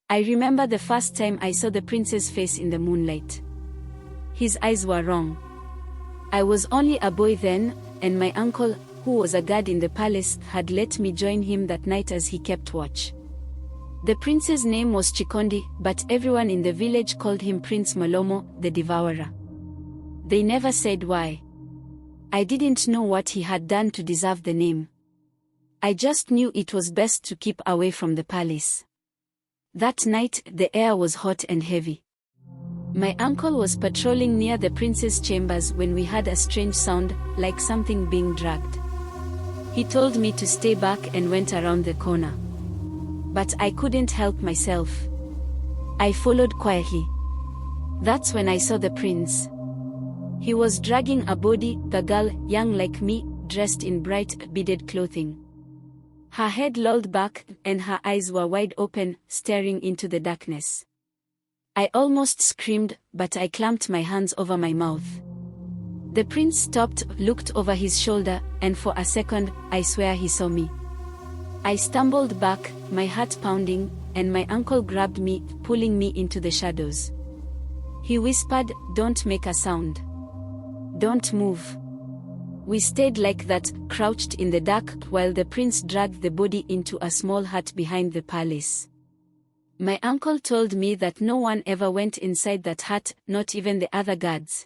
I remember the first time I saw the prince's face in the moonlight. His eyes were wrong. I was only a boy then, and my uncle, who was a guard in the palace, had let me join him that night as he kept watch. The prince's name was Chikondi, but everyone in the village called him Prince Malomo, the Devourer. They never said why. I didn't know what he had done to deserve the name. I just knew it was best to keep away from the palace. That night, the air was hot and heavy. My uncle was patrolling near the prince's chambers when we heard a strange sound, like something being dragged. He told me to stay back and went around the corner. But I couldn't help myself. I followed quietly. That's when I saw the prince. He was dragging a body, the girl, young like me, dressed in bright, beaded clothing. Her head lolled back, and her eyes were wide open, staring into the darkness. I almost screamed, but I clamped my hands over my mouth. The prince stopped, looked over his shoulder, and for a second, I swear he saw me. I stumbled back, my heart pounding, and my uncle grabbed me, pulling me into the shadows. He whispered, "Don't make a sound. Don't move." We stayed like that, crouched in the dark, while the prince dragged the body into a small hut behind the palace. My uncle told me that no one ever went inside that hut, not even the other guards.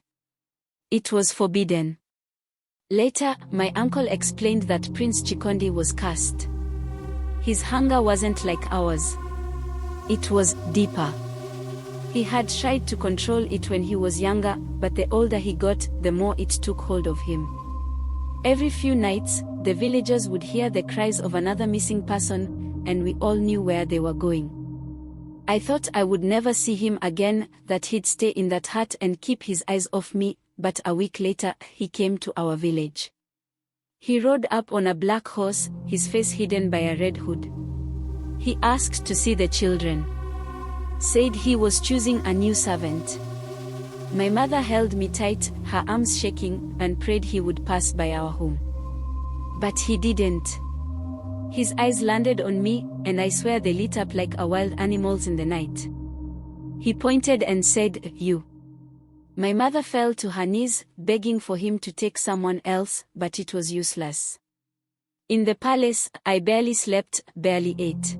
It was forbidden. Later, my uncle explained that Prince Chikondi was cursed. His hunger wasn't like ours. It was deeper. He had tried to control it when he was younger, but the older he got, the more it took hold of him. Every few nights, the villagers would hear the cries of another missing person, and we all knew where they were going. I thought I would never see him again, that he'd stay in that hut and keep his eyes off me, but a week later, he came to our village. He rode up on a black horse, his face hidden by a red hood. He asked to see the children. Said he was choosing a new servant. My mother held me tight, her arms shaking, and prayed he would pass by our home. But he didn't. His eyes landed on me, and I swear they lit up like a wild animal's in the night. He pointed and said, "You." My mother fell to her knees, begging for him to take someone else, but it was useless. In the palace, I barely slept, barely ate.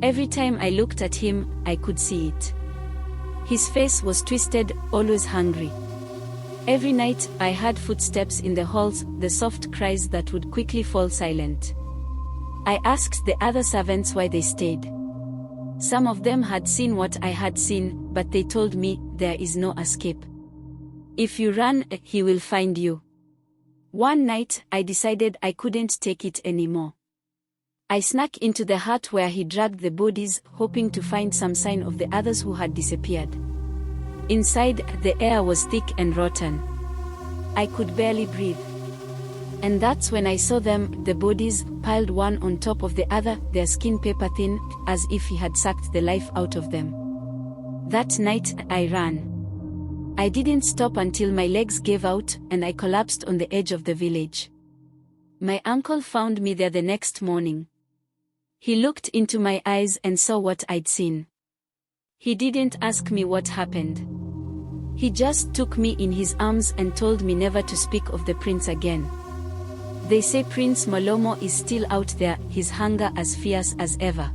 Every time I looked at him, I could see it. His face was twisted, always hungry. Every night, I heard footsteps in the halls, the soft cries that would quickly fall silent. I asked the other servants why they stayed. Some of them had seen what I had seen, but they told me, there is no escape. If you run, he will find you. One night, I decided I couldn't take it anymore. I snuck into the hut where he dragged the bodies, hoping to find some sign of the others who had disappeared. Inside, the air was thick and rotten. I could barely breathe. And that's when I saw them, the bodies, piled one on top of the other, their skin paper thin, as if he had sucked the life out of them. That night, I ran. I didn't stop until my legs gave out, and I collapsed on the edge of the village. My uncle found me there the next morning. He looked into my eyes and saw what I'd seen. He didn't ask me what happened. He just took me in his arms and told me never to speak of the prince again. They say Prince Malomo is still out there, his hunger as fierce as ever.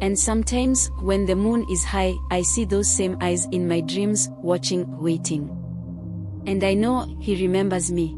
And sometimes, when the moon is high, I see those same eyes in my dreams, watching, waiting. And I know he remembers me.